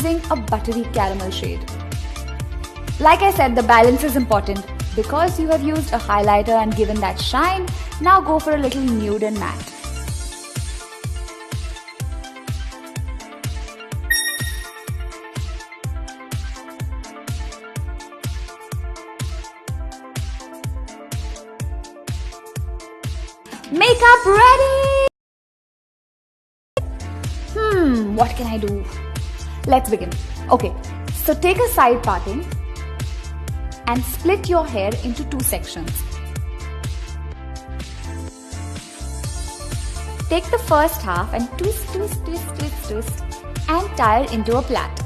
using a buttery caramel shade. Like I said, the balance is important. Because you have used a highlighter and given that shine, now go for a little nude and matte. Makeup ready! What can I do? Let's begin. Okay, so take a side parting and split your hair into 2 sections. Take the first half and twist and tie it into a plait.